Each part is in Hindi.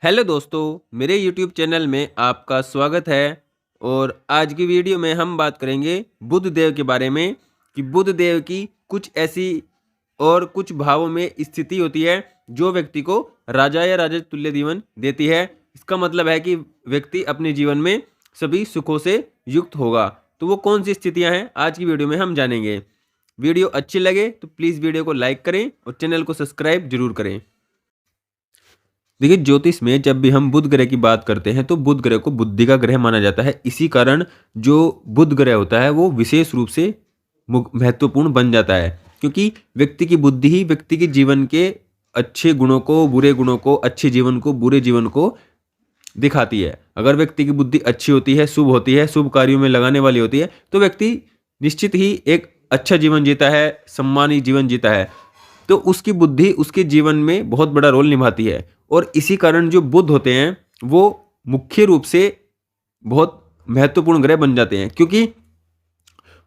हेलो दोस्तों, मेरे YouTube चैनल में आपका स्वागत है। और आज की वीडियो में हम बात करेंगे बुध देव के बारे में कि बुध देव की कुछ ऐसी और कुछ भावों में स्थिति होती है जो व्यक्ति को राजा या राजा तुल्य जीवन देती है। इसका मतलब है कि व्यक्ति अपने जीवन में सभी सुखों से युक्त होगा। तो वो कौन सी स्थितियां हैं आज की वीडियो में हम जानेंगे। वीडियो अच्छी लगे तो प्लीज़ वीडियो को लाइक करें और चैनल को सब्सक्राइब जरूर करें। देखिए, ज्योतिष में जब भी हम बुध ग्रह की बात करते हैं तो बुध ग्रह को बुद्धि का ग्रह माना जाता है। इसी कारण जो बुध ग्रह होता है वो विशेष रूप से महत्वपूर्ण बन जाता है, क्योंकि व्यक्ति की बुद्धि ही व्यक्ति के जीवन के अच्छे गुणों को, बुरे गुणों को, अच्छे जीवन को, बुरे जीवन को दिखाती है। अगर व्यक्ति की बुद्धि अच्छी होती है, शुभ होती है, शुभ कार्यों में लगाने वाली होती है, तो व्यक्ति निश्चित ही एक अच्छा जीवन जीता है, सम्मानित जीवन जीता है। तो उसकी बुद्धि उसके जीवन में बहुत बड़ा रोल निभाती है। और इसी कारण जो बुध होते हैं वो मुख्य रूप से बहुत महत्वपूर्ण ग्रह बन जाते हैं, क्योंकि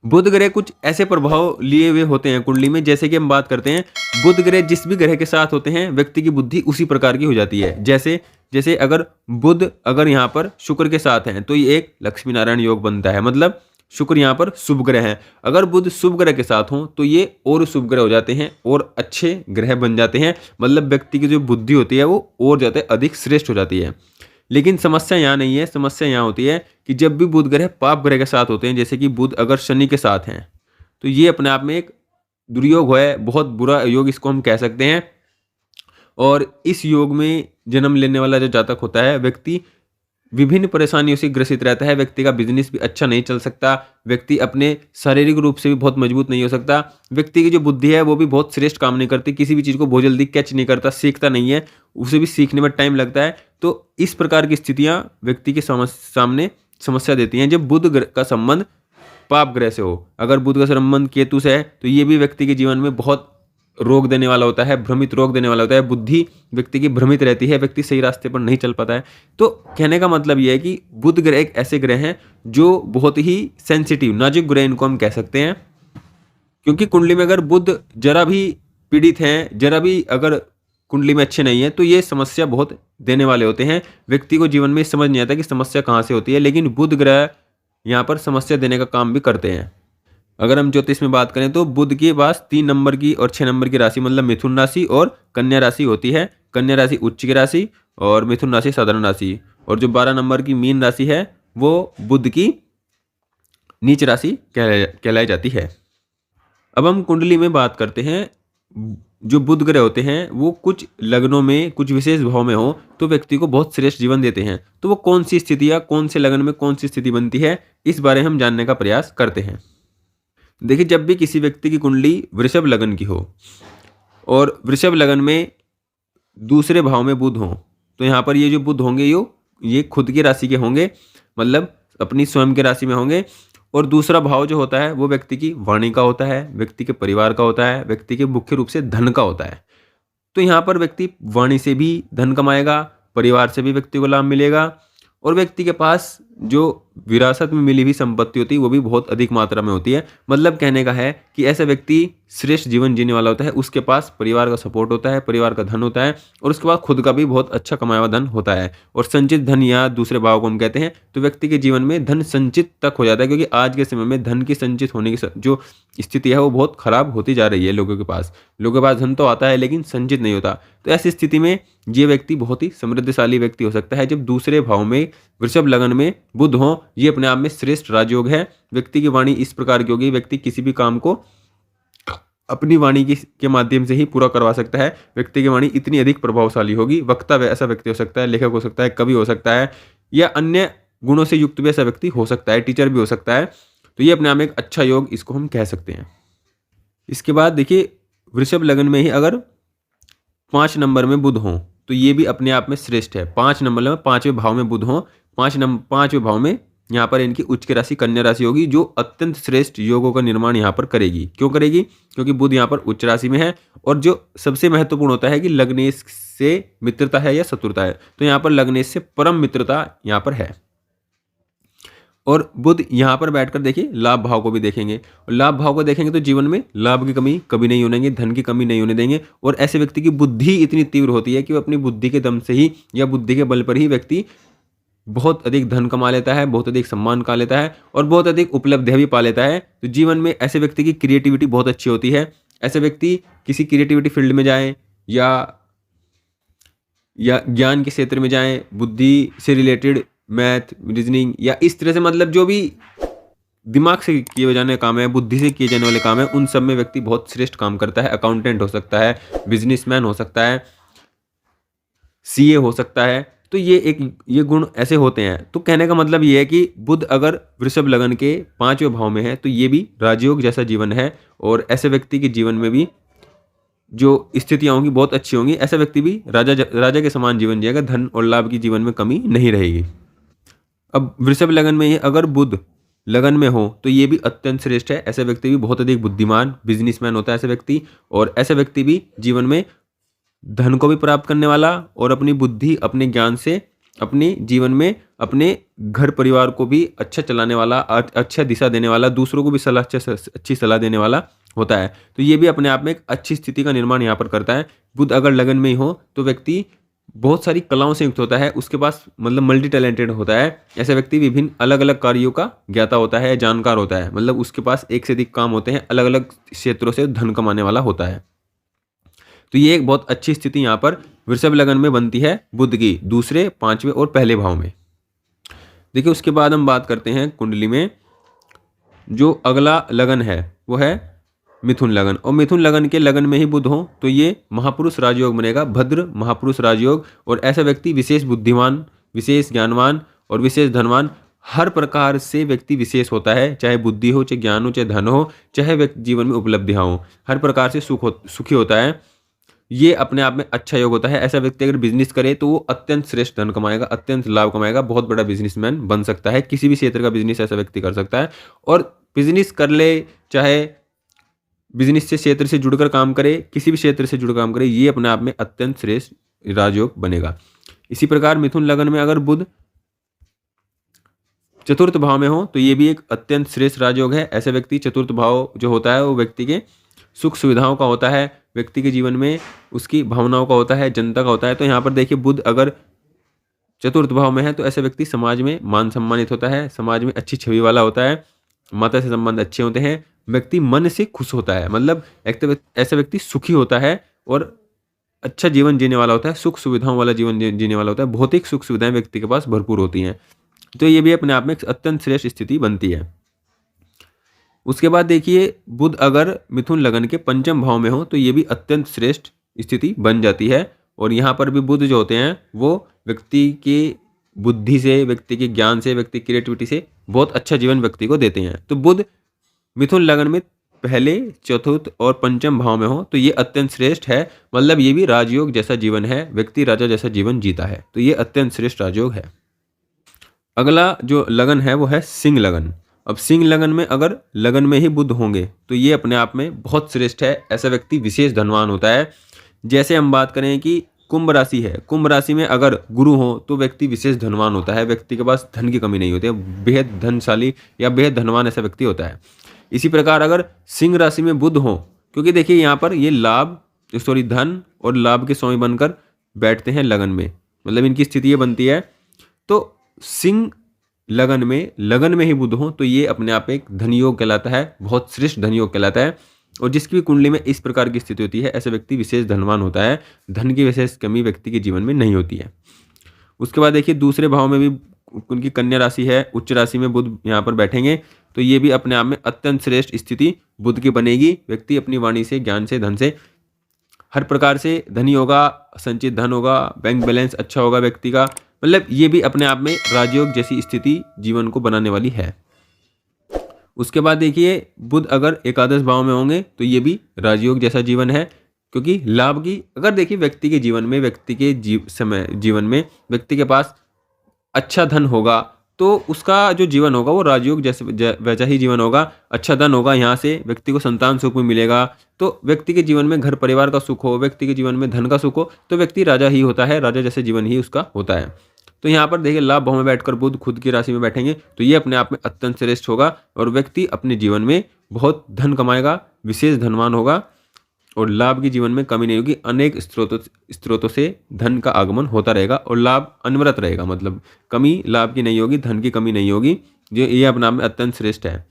बुध ग्रह कुछ ऐसे प्रभाव लिए हुए होते हैं कुंडली में। जैसे कि हम बात करते हैं, बुध ग्रह जिस भी ग्रह के साथ होते हैं व्यक्ति की बुद्धि उसी प्रकार की हो जाती है। जैसे जैसे अगर बुध अगर यहाँ पर शुक्र के साथ हैं तो ये एक लक्ष्मी नारायण योग बनता है, मतलब शुक्र यहाँ पर शुभ ग्रह है। अगर बुध शुभ ग्रह के साथ हों तो ये और शुभ ग्रह हो जाते हैं और अच्छे ग्रह बन जाते हैं, मतलब व्यक्ति की जो बुद्धि होती है वो और ज़्यादा अधिक श्रेष्ठ हो जाती है। लेकिन समस्या यहाँ नहीं है, समस्या यहाँ होती है कि जब भी बुध ग्रह पाप ग्रह के साथ होते हैं, जैसे कि बुध अगर शनि के साथ हैं, तो ये अपने आप में एक दुर्योग है, बहुत बुरा योग इसको हम कह सकते हैं। और इस योग में जन्म लेने वाला जो जातक होता है व्यक्ति विभिन्न परेशानियों से ग्रसित रहता है। व्यक्ति का बिजनेस भी अच्छा नहीं चल सकता, व्यक्ति अपने शारीरिक रूप से भी बहुत मजबूत नहीं हो सकता, व्यक्ति की जो बुद्धि है वो भी बहुत श्रेष्ठ काम नहीं करती, किसी भी चीज़ को बहुत जल्दी कैच नहीं करता, सीखता नहीं है, उसे भी सीखने में टाइम लगता है। तो इस प्रकार की स्थितियां व्यक्ति के सामने समस्या देती हैं जब बुध का संबंध पाप ग्रह से हो। अगर बुध का संबंध केतु से है तो ये भी व्यक्ति के जीवन में बहुत रोग देने वाला होता है, भ्रमित रोग देने वाला होता है। बुद्धि व्यक्ति की भ्रमित रहती है, व्यक्ति सही रास्ते पर नहीं चल पाता है। तो कहने का मतलब यह है कि बुध ग्रह एक ऐसे ग्रह हैं जो बहुत ही सेंसिटिव, नाजुक ग्रह इनको हम कह सकते हैं, क्योंकि कुंडली में अगर बुध जरा भी पीड़ित हैं, जरा भी अगर कुंडली में अच्छे नहीं है तो ये समस्या बहुत देने वाले होते हैं। व्यक्ति को जीवन में समझ नहीं आता कि समस्या कहाँ से होती है, लेकिन बुध ग्रह यहाँ पर समस्या देने का काम भी करते हैं। अगर हम ज्योतिष में बात करें तो बुध के पास 3 नंबर की और 6 नंबर की राशि, मतलब मिथुन राशि और कन्या राशि होती है। कन्या राशि उच्च की राशि और मिथुन राशि साधारण राशि, और जो 12 नंबर की मीन राशि है वो बुध की नीच राशि कहलाई जाती है। अब हम कुंडली में बात करते हैं, जो बुध ग्रह होते हैं वो कुछ लग्नों में, कुछ विशेष भाव में हो तो व्यक्ति को बहुत श्रेष्ठ जीवन देते हैं। तो वो कौन सी स्थितियाँ, कौन से लग्न में कौन सी स्थिति बनती है, इस बारे में हम जानने का प्रयास करते हैं। देखिए, जब भी किसी व्यक्ति की कुंडली वृषभ लगन की हो और वृषभ लगन में दूसरे भाव में बुध हो, तो यहाँ पर ये जो बुध होंगे ये खुद की राशि के होंगे, मतलब अपनी स्वयं की राशि में होंगे। और दूसरा भाव जो होता है वो व्यक्ति की वाणी का होता है, व्यक्ति के परिवार का होता है, व्यक्ति के मुख्य रूप से धन का होता है। तो यहाँ पर व्यक्ति वाणी से भी धन कमाएगा, परिवार से भी व्यक्ति को लाभ मिलेगा, और व्यक्ति के पास जो विरासत में मिली हुई संपत्ति होती है वो भी बहुत अधिक मात्रा में होती है। मतलब कहने का है कि ऐसा व्यक्ति श्रेष्ठ जीवन जीने वाला होता है, उसके पास परिवार का सपोर्ट होता है, परिवार का धन होता है, और उसके बाद खुद का भी बहुत अच्छा कमाया हुआ धन होता है। और संचित धन या दूसरे भाव को हम कहते हैं, तो व्यक्ति के जीवन में धन संचित तक हो जाता है, क्योंकि आज के समय में धन की संचित होने की जो स्थिति है वो बहुत खराब होती जा रही है। लोगों के पास धन तो आता है लेकिन संचित नहीं होता। तो ऐसी स्थिति में ये व्यक्ति बहुत ही समृद्धशाली व्यक्ति हो सकता है जब दूसरे भाव में वृषभ लगन में बुध हो। ये अपने आप में श्रेष्ठ राजयोग है। व्यक्ति की वाणी इस प्रकार की होगी, व्यक्ति किसी भी काम को अपनी वाणी के माध्यम से ही पूरा करवा सकता है। व्यक्ति की वाणी इतनी अधिक प्रभावशाली होगी। वक्ता ऐसा व्यक्ति हो सकता है, लेखक हो सकता है, कवि हो सकता है, या अन्य गुणों से युक्त भी ऐसा व्यक्ति हो सकता है, टीचर भी हो सकता है। तो ये अपने आप में एक अच्छा योग इसको हम कह सकते हैं। इसके बाद देखिए, वृषभ लगन में ही अगर 5 नंबर में बुध हो तो ये भी अपने आप में श्रेष्ठ है। 5 नंबर में 5वें भाव में बुध हो, 5वें भाव में यहाँ पर इनकी उच्च की राशि कन्या राशि होगी, जो अत्यंत श्रेष्ठ योगों का निर्माण यहाँ पर करेगी। क्यों करेगी? क्योंकि बुध यहाँ पर उच्च राशि में है। और जो सबसे महत्वपूर्ण होता है कि लग्नेश से मित्रता है या शत्रुता है, तो यहाँ पर लग्नेश से परम मित्रता यहाँ पर है। और बुध यहाँ पर बैठकर देखिए लाभ भाव को भी देखेंगे, और लाभ भाव को देखेंगे तो जीवन में लाभ की कमी कभी नहीं होने देंगे, धन की कमी नहीं होने देंगे। और ऐसे व्यक्ति की बुद्धि इतनी तीव्र होती है कि वो अपनी बुद्धि के दम से ही या बुद्धि के बल पर ही व्यक्ति बहुत अधिक धन कमा लेता है, बहुत अधिक सम्मान का लेता है और बहुत अधिक उपलब्धियां भी पा लेता है। तो जीवन में ऐसे व्यक्ति की क्रिएटिविटी बहुत अच्छी होती है। ऐसे व्यक्ति किसी क्रिएटिविटी फील्ड में जाएं या ज्ञान के क्षेत्र में जाएं, बुद्धि से रिलेटेड मैथ, रीजनिंग या इस तरह से, मतलब जो भी दिमाग से किए जाने काम है, बुद्धि से किए जाने वाले काम है, उन सब में व्यक्ति बहुत श्रेष्ठ काम करता है। अकाउंटेंट हो सकता है, बिजनेसमैन हो सकता है, सीए हो सकता है। तो ये गुण ऐसे होते हैं। तो कहने का मतलब ये है कि बुध अगर वृषभ लगन के 5वें भाव में है तो ये भी राजयोग जैसा जीवन है, और ऐसे व्यक्ति के जीवन में भी जो स्थितियां होंगी बहुत अच्छी होंगी। ऐसा व्यक्ति भी राजा के समान जीवन जिएगा, धन और लाभ की जीवन में कमी नहीं रहेगी। अब वृषभ लगन में ये अगर बुध लगन में हो तो ये भी अत्यंत श्रेष्ठ है। ऐसा व्यक्ति भी बहुत अधिक बुद्धिमान बिजनेसमैन होता है ऐसा व्यक्ति, और ऐसा व्यक्ति भी जीवन में धन को भी प्राप्त करने वाला और अपनी बुद्धि अपने ज्ञान से अपने जीवन में अपने घर परिवार को भी अच्छा चलाने वाला, अच्छा दिशा देने वाला, दूसरों को भी अच्छी सलाह देने वाला होता है। तो ये भी अपने आप में एक अच्छी स्थिति का निर्माण यहाँ पर करता है। बुध अगर लगन में ही हो तो व्यक्ति बहुत सारी कलाओं से युक्त होता है, उसके पास मतलब मल्टी टैलेंटेड होता है। ऐसा व्यक्ति विभिन्न अलग अलग कार्यों का ज्ञाता होता है, जानकार होता है, मतलब उसके पास एक से अधिक काम होते हैं, अलग अलग क्षेत्रों से धन कमाने वाला होता है। तो ये एक बहुत अच्छी स्थिति यहाँ पर वृषभ लगन में बनती है बुध की, दूसरे, 5वें और पहले भाव में। देखिए उसके बाद हम बात करते हैं कुंडली में जो अगला लगन है वो है मिथुन लगन, और मिथुन लगन के लगन में ही बुध हो तो ये महापुरुष राजयोग बनेगा, भद्र महापुरुष राजयोग। और ऐसा व्यक्ति विशेष बुद्धिमान, विशेष ज्ञानवान और विशेष धनवान, हर प्रकार से व्यक्ति विशेष होता है, चाहे बुद्धि हो, चाहे ज्ञान हो, चाहे धन हो, चाहे व्यक्ति जीवन में उपलब्धियां हो, हर प्रकार से सुखी होता है। ये अपने आप में अच्छा योग होता है। ऐसा व्यक्ति अगर बिजनेस करे तो वो अत्यंत श्रेष्ठ धन कमाएगा, अत्यंत लाभ कमाएगा, बहुत बड़ा बिजनेसमैन बन सकता है। किसी भी क्षेत्र का बिजनेस ऐसा व्यक्ति कर सकता है, और बिजनेस कर ले, चाहे बिजनेस से क्षेत्र से जुड़कर काम करे, किसी भी क्षेत्र से जुड़कर काम करे, ये अपने आप में अत्यंत श्रेष्ठ राजयोग बनेगा। इसी प्रकार मिथुन लगन में अगर बुध चतुर्थ भाव में हो तो ये भी एक अत्यंत श्रेष्ठ राजयोग है। ऐसा व्यक्ति, चतुर्थ भाव जो होता है वो व्यक्ति के सुख सुविधाओं का होता है, व्यक्ति के जीवन में उसकी भावनाओं का होता है, जनता का होता है। तो यहाँ पर देखिए बुध अगर चतुर्थ भाव में है तो ऐसा व्यक्ति समाज में मान सम्मानित होता है, समाज में अच्छी छवि वाला होता है, माता से संबंध अच्छे होते हैं, व्यक्ति मन से खुश होता है, मतलब ऐसा व्यक्ति सुखी होता है और अच्छा जीवन जीने वाला होता है, सुख सुविधाओं वाला जीवन जीने वाला होता है, भौतिक सुख सुविधाएं व्यक्ति के पास भरपूर होती हैं। तो ये भी अपने आप में एक अत्यंत श्रेष्ठ स्थिति बनती है। उसके बाद देखिए बुध अगर मिथुन लगन के 5वें भाव में हो तो ये भी अत्यंत श्रेष्ठ स्थिति बन जाती है। और यहाँ पर भी बुध जो होते हैं वो व्यक्ति की बुद्धि से, व्यक्ति के ज्ञान से, व्यक्ति की क्रिएटिविटी से बहुत अच्छा जीवन व्यक्ति को देते हैं। तो बुध मिथुन लगन में पहले, चतुर्थ और 5वें भाव में हो तो ये अत्यंत श्रेष्ठ है, मतलब ये भी राजयोग जैसा जीवन है, व्यक्ति राजा जैसा जीवन जीता है। तो ये अत्यंत श्रेष्ठ राजयोग है। अगला जो लगन है वो है सिंह लगन। अब सिंह लगन में अगर लगन में ही बुध होंगे तो ये अपने आप में बहुत श्रेष्ठ है। ऐसा व्यक्ति विशेष धनवान होता है। जैसे हम बात करें कि कुंभ राशि है, कुंभ राशि में अगर गुरु हो तो व्यक्ति विशेष धनवान होता है, व्यक्ति के पास धन की कमी नहीं होती है, बेहद धनशाली या बेहद धनवान ऐसा व्यक्ति होता है। इसी प्रकार अगर सिंह राशि में बुध हो, क्योंकि देखिए यहाँ पर ये धन और लाभ के स्वामी बनकर बैठते हैं लगन में, मतलब इनकी स्थिति ये बनती है। तो सिंह लगन में ही बुध हो तो ये अपने आप एक धनयोग कहलाता है, बहुत श्रेष्ठ धनयोग कहलाता है। और जिसकी भी कुंडली में इस प्रकार की स्थिति होती है ऐसा व्यक्ति विशेष धनवान होता है, धन की विशेष कमी व्यक्ति के जीवन में नहीं होती है। उसके बाद देखिए दूसरे भाव में भी उनकी कन्या राशि है, उच्च राशि में बुध यहाँ पर बैठेंगे तो ये भी अपने आप में अत्यंत श्रेष्ठ स्थिति बुध की बनेगी। व्यक्ति अपनी वाणी से, ज्ञान से, धन से हर प्रकार से धनी होगा, संचित धन होगा, बैंक बैलेंस अच्छा होगा व्यक्ति का, मतलब ये भी अपने आप में राजयोग जैसी स्थिति जीवन को बनाने वाली है। उसके बाद देखिए बुध अगर एकादश भाव में होंगे तो ये भी राजयोग जैसा जीवन है, क्योंकि लाभ की अगर देखिए व्यक्ति के जीवन में, व्यक्ति के जीवन में व्यक्ति के पास अच्छा धन होगा तो उसका जो जीवन होगा वो राजयोग जैसे वैसा ही जीवन होगा। अच्छा धन होगा, यहाँ से व्यक्ति को संतान सुख भी मिलेगा, तो व्यक्ति के जीवन में घर परिवार का सुख हो, व्यक्ति के जीवन में धन का सुख हो तो व्यक्ति राजा ही होता है, राजा जैसे जीवन ही उसका होता है। तो यहाँ पर देखिए लाभ भाव में बैठकर बुध खुद की राशि में बैठेंगे तो ये अपने आप में अत्यंत श्रेष्ठ होगा और व्यक्ति अपने जीवन में बहुत धन कमाएगा, विशेष धनवान होगा और लाभ की जीवन में कमी नहीं होगी। अनेक स्रोतों से धन का आगमन होता रहेगा और लाभ अनवरत रहेगा, मतलब कमी लाभ की नहीं होगी, धन की कमी नहीं होगी। जो ये अपने आप में अत्यंत श्रेष्ठ है।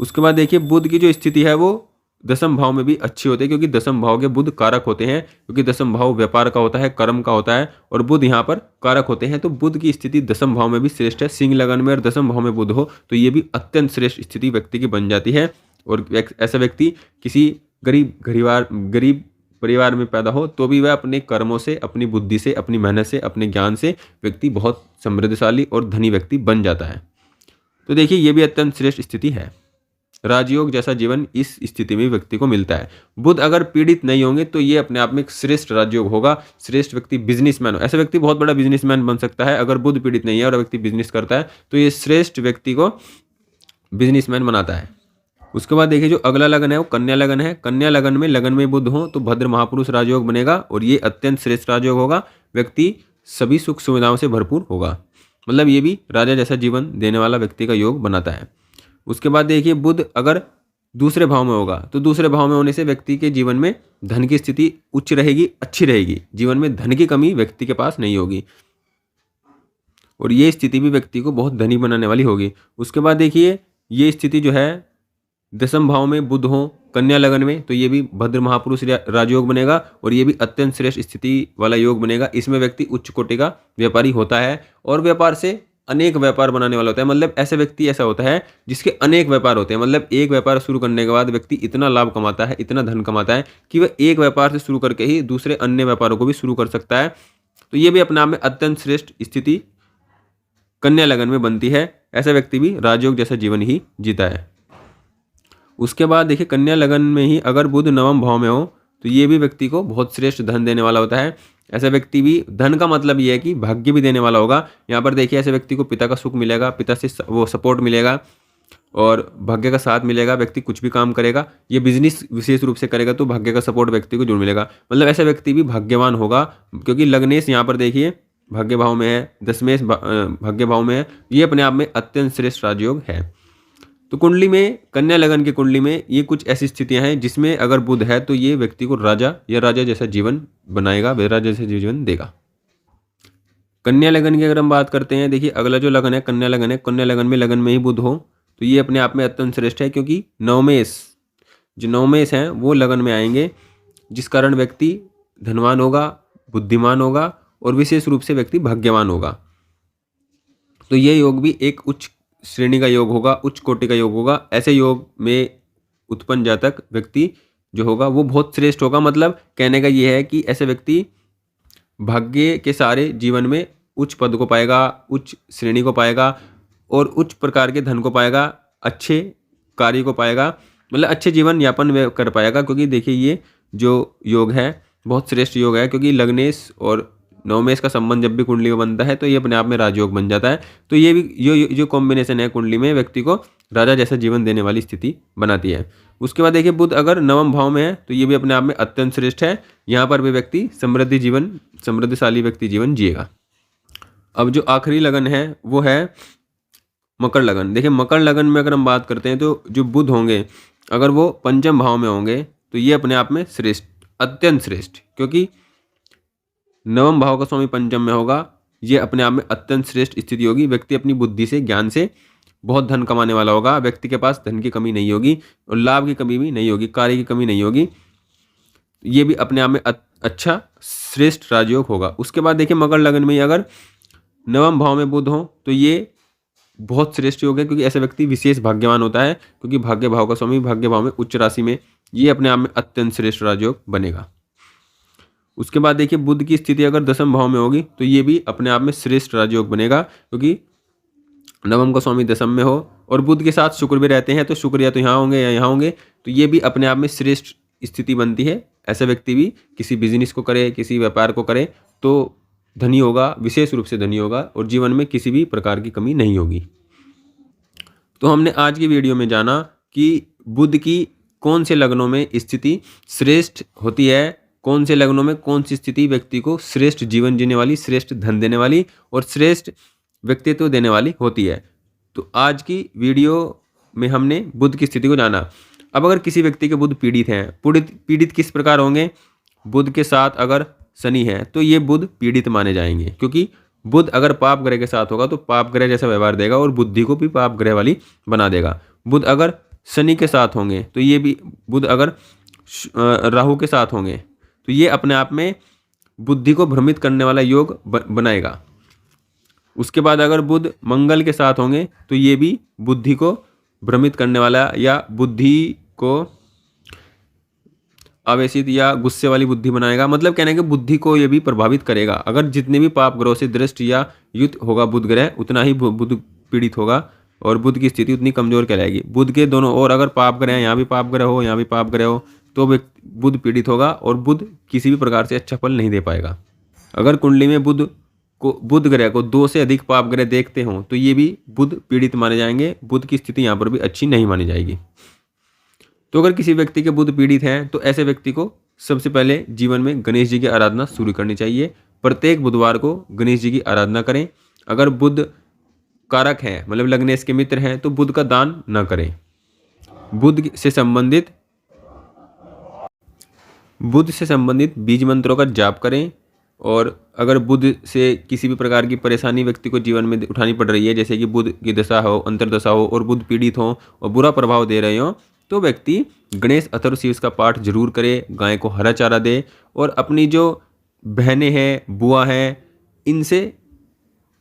उसके बाद देखिए बुध की जो स्थिति है वो दसम भाव में भी अच्छी होती है, क्योंकि दसम भाव के बुध कारक होते हैं, क्योंकि दसम भाव व्यापार का होता है, कर्म का होता है और बुध यहाँ पर कारक होते हैं। तो बुध की स्थिति दसम भाव में भी श्रेष्ठ है। सिंह लगन में और दसम भाव में बुध हो तो ये भी अत्यंत श्रेष्ठ स्थिति व्यक्ति की बन जाती है। और ऐसा व्यक्ति किसी गरीब परिवार में पैदा हो तो भी वह अपने कर्मों से, अपनी बुद्धि से, अपनी मेहनत से, अपने ज्ञान से व्यक्ति बहुत समृद्धशाली और धनी व्यक्ति बन जाता है। तो देखिए ये भी अत्यंत श्रेष्ठ स्थिति है। राजयोग जैसा जीवन इस स्थिति में व्यक्ति को मिलता है। बुध अगर पीड़ित नहीं होंगे तो ये अपने आप में एक श्रेष्ठ राजयोग होगा। श्रेष्ठ व्यक्ति बिजनेसमैन हो, ऐसा व्यक्ति बहुत बड़ा बिजनेसमैन बन सकता है। अगर बुध पीड़ित नहीं है और व्यक्ति बिजनेस करता है तो ये श्रेष्ठ व्यक्ति को बिजनेसमैन बनाता है। उसके बाद देखिए जो अगला लगन है वो कन्या लगन है। कन्या लगन में बुध हो तो भद्र महापुरुष राजयोग बनेगा और ये अत्यंत श्रेष्ठ राजयोग होगा। व्यक्ति सभी सुख सुविधाओं से भरपूर होगा, मतलब ये भी राजा जैसा जीवन देने वाला व्यक्ति का योग बनाता है। उसके बाद देखिए बुध अगर दूसरे भाव में होगा तो दूसरे भाव में होने से व्यक्ति के जीवन में धन की स्थिति उच्च रहेगी, अच्छी रहेगी। जीवन में धन की कमी व्यक्ति के पास नहीं होगी और ये स्थिति भी व्यक्ति को बहुत धनी बनाने वाली होगी। उसके बाद देखिए ये स्थिति जो है दसम भाव में बुध हो कन्या लगन में तो ये भी भद्र महापुरुष राजयोग बनेगा और ये भी अत्यंत श्रेष्ठ स्थिति वाला योग बनेगा। इसमें व्यक्ति उच्च कोटि का व्यापारी होता है और व्यापार से अनेक व्यापार बनाने वाला होता है। मतलब ऐसा व्यक्ति ऐसा होता है जिसके अनेक व्यापार होते हैं। मतलब एक व्यापार शुरू करने के बाद व्यक्ति इतना लाभ कमाता है, इतना धन कमाता है कि वह एक व्यापार से शुरू करके ही दूसरे अन्य व्यापारों को भी शुरू कर सकता है। तो ये भी अपने आप में अत्यंत श्रेष्ठ स्थिति कन्या लगन में बनती है। ऐसा व्यक्ति भी राजयोग जैसा जीवन ही जीता है। उसके बाद देखिए कन्या लगन में ही अगर बुध नवम भाव में हो तो ये भी व्यक्ति को बहुत श्रेष्ठ धन देने वाला होता है। ऐसा व्यक्ति भी, धन का मतलब ये है कि भाग्य भी देने वाला होगा। यहाँ पर देखिए ऐसे व्यक्ति को पिता का सुख मिलेगा, पिता से वो सपोर्ट मिलेगा और भाग्य का साथ मिलेगा। व्यक्ति कुछ भी काम करेगा, ये बिजनेस विशेष रूप से करेगा तो भाग्य का सपोर्ट व्यक्ति को जरूर मिलेगा। मतलब ऐसा व्यक्ति भी भाग्यवान होगा, क्योंकि लग्नेश यहाँ पर देखिए भाग्य भाव में है, दशमेश भाग्य भाव में है। ये अपने आप में अत्यंत श्रेष्ठ राजयोग है। तो कुंडली में, कन्या लगन की कुंडली में ये कुछ ऐसी स्थितियां हैं जिसमें अगर बुध है तो ये व्यक्ति को राजा या राजा जैसा जीवन बनाएगा, राजा जैसा जीवन देगा। कन्या लगन की अगर हम बात करते हैं, देखिए अगला जो लगन है कन्या लगन है। कन्या लगन में ही बुध हो तो ये अपने आप में अत्यंत श्रेष्ठ है, क्योंकि नवमेश हैं वो लगन में आएंगे, जिस कारण व्यक्ति धनवान होगा, बुद्धिमान होगा और विशेष रूप से व्यक्ति भाग्यवान होगा। तो ये योग भी एक उच्च श्रेणी का योग होगा, उच्च कोटि का योग होगा। ऐसे योग में उत्पन्न जातक व्यक्ति जो होगा वो बहुत श्रेष्ठ होगा। मतलब कहने का ये है कि ऐसे व्यक्ति भाग्य के सारे जीवन में उच्च पद को पाएगा, उच्च श्रेणी को पाएगा और उच्च प्रकार के धन को पाएगा, अच्छे कार्य को पाएगा, मतलब अच्छे जीवन यापन कर पाएगा। क्योंकि देखिए ये जो योग है बहुत श्रेष्ठ योग है, क्योंकि लग्नेश और नवमेश का संबंध जब भी कुंडली में बनता है तो ये अपने आप में राजयोग बन जाता है। तो ये भी जो कॉम्बिनेशन है कुंडली में व्यक्ति को राजा जैसा जीवन देने वाली स्थिति बनाती है। उसके बाद देखिए बुध अगर नवम भाव में है तो ये भी अपने आप में अत्यंत श्रेष्ठ है। यहाँ पर भी व्यक्ति समृद्धशाली व्यक्ति जीवन जिएगा। अब जो आखिरी लगन है वो है मकर लगन। देखिए मकर लगन में अगर हम बात करते हैं तो जो बुध होंगे अगर वो पंचम भाव में होंगे तो ये अपने आप में श्रेष्ठ, अत्यंत श्रेष्ठ, क्योंकि नवम भाव का स्वामी पंचम में होगा। ये अपने आप में अत्यंत श्रेष्ठ स्थिति होगी। व्यक्ति अपनी बुद्धि से, ज्ञान से बहुत धन कमाने वाला होगा। व्यक्ति के पास धन की कमी नहीं होगी और लाभ की कमी भी नहीं होगी, कार्य की कमी नहीं होगी। ये भी अपने आप में अच्छा श्रेष्ठ राजयोग होगा। उसके बाद देखिए मकर लगन में अगर नवम भाव में बुध हो तो ये बहुत श्रेष्ठ योग है, क्योंकि ऐसा व्यक्ति विशेष भाग्यवान होता है, क्योंकि भाग्य भाव का स्वामी भाग्य भाव में उच्च राशि में, ये अपने आप में अत्यंत श्रेष्ठ राजयोग बनेगा। उसके बाद देखिए बुध की स्थिति अगर दसम भाव में होगी तो ये भी अपने आप में श्रेष्ठ राजयोग बनेगा, क्योंकि नवम का स्वामी दसम में हो और बुध के साथ शुक्र भी रहते हैं। तो शुक्र या तो यहाँ होंगे या यहाँ होंगे, तो ये भी अपने आप में श्रेष्ठ स्थिति बनती है। ऐसा व्यक्ति भी किसी बिजनेस को करे, किसी व्यापार को करे तो धनी होगा, विशेष रूप से धनी होगा और जीवन में किसी भी प्रकार की कमी नहीं होगी। तो हमने आज की वीडियो में जाना कि बुध की कौन से लग्नों में स्थिति श्रेष्ठ होती है कौन से लग्नों में कौन सी स्थिति व्यक्ति को श्रेष्ठ जीवन जीने वाली, श्रेष्ठ धन देने वाली और श्रेष्ठ व्यक्तित्व देने वाली होती है। तो आज की वीडियो में हमने बुध की स्थिति को जाना। अब अगर किसी व्यक्ति के बुध पीड़ित हैं, पीड़ित किस प्रकार होंगे? बुध के साथ अगर शनि है तो ये बुध पीड़ित माने जाएंगे, क्योंकि बुध अगर पाप ग्रह के साथ होगा तो पाप ग्रह जैसा व्यवहार देगा और बुद्धि को भी पाप ग्रह वाली बना देगा। बुध अगर शनि के साथ होंगे तो ये भी, बुध अगर राहु के साथ होंगे तो ये अपने आप में बुद्धि को भ्रमित करने वाला योग बनाएगा। उसके बाद अगर बुध मंगल के साथ होंगे तो ये भी बुद्धि को भ्रमित करने वाला या बुद्धि को आवेशित या गुस्से वाली बुद्धि बनाएगा। मतलब कहने के बुद्धि को ये भी प्रभावित करेगा। अगर जितने भी पाप ग्रहों से दृष्ट या युक्त होगा बुध ग्रह, उतना ही बुध पीड़ित होगा और बुध की स्थिति उतनी कमजोर कहलाएगी। बुध के दोनों ओर अगर पाप ग्रह, यहाँ भी पाप ग्रह हो, यहाँ भी पाप ग्रह हो, तो बुध पीड़ित होगा और बुध किसी भी प्रकार से अच्छा फल नहीं दे पाएगा। अगर कुंडली में बुध ग्रह को 2 से अधिक पाप ग्रह देखते हों तो ये भी बुध पीड़ित माने जाएंगे। बुध की स्थिति यहाँ पर भी अच्छी नहीं मानी जाएगी। तो अगर किसी व्यक्ति के बुध पीड़ित हैं तो ऐसे व्यक्ति को सबसे पहले जीवन में गणेश जी की आराधना शुरू करनी चाहिए। प्रत्येक बुधवार को गणेश जी की आराधना करें। अगर बुध कारक है, मतलब लग्नेश के मित्र हैं, तो बुध का दान न करें। बुध से संबंधित बीज मंत्रों का जाप करें। और अगर बुध से किसी भी प्रकार की परेशानी व्यक्ति को जीवन में उठानी पड़ रही है, जैसे कि बुध की दशा हो, अंतर्दशा हो और बुध पीड़ित हो और बुरा प्रभाव दे रहे हो, तो व्यक्ति गणेश अथर्वशीर्ष का पाठ जरूर करे, गाय को हरा चारा दे और अपनी जो बहनें हैं, बुआ हैं, इनसे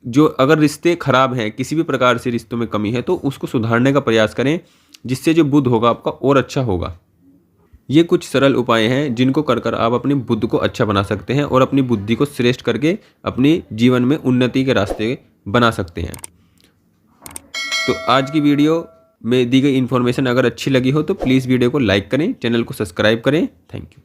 जो अगर रिश्ते खराब हैं, किसी भी प्रकार से रिश्तों में कमी है, तो उसको सुधारने का प्रयास करें, जिससे जो बुध होगा आपका और अच्छा होगा। ये कुछ सरल उपाय हैं जिनको कर आप अपने बुद्ध को अच्छा बना सकते हैं और अपनी बुद्धि को श्रेष्ठ करके अपने जीवन में उन्नति के रास्ते बना सकते हैं। तो आज की वीडियो में दी गई इन्फॉर्मेशन अगर अच्छी लगी हो तो प्लीज़ वीडियो को लाइक करें, चैनल को सब्सक्राइब करें। Thank you.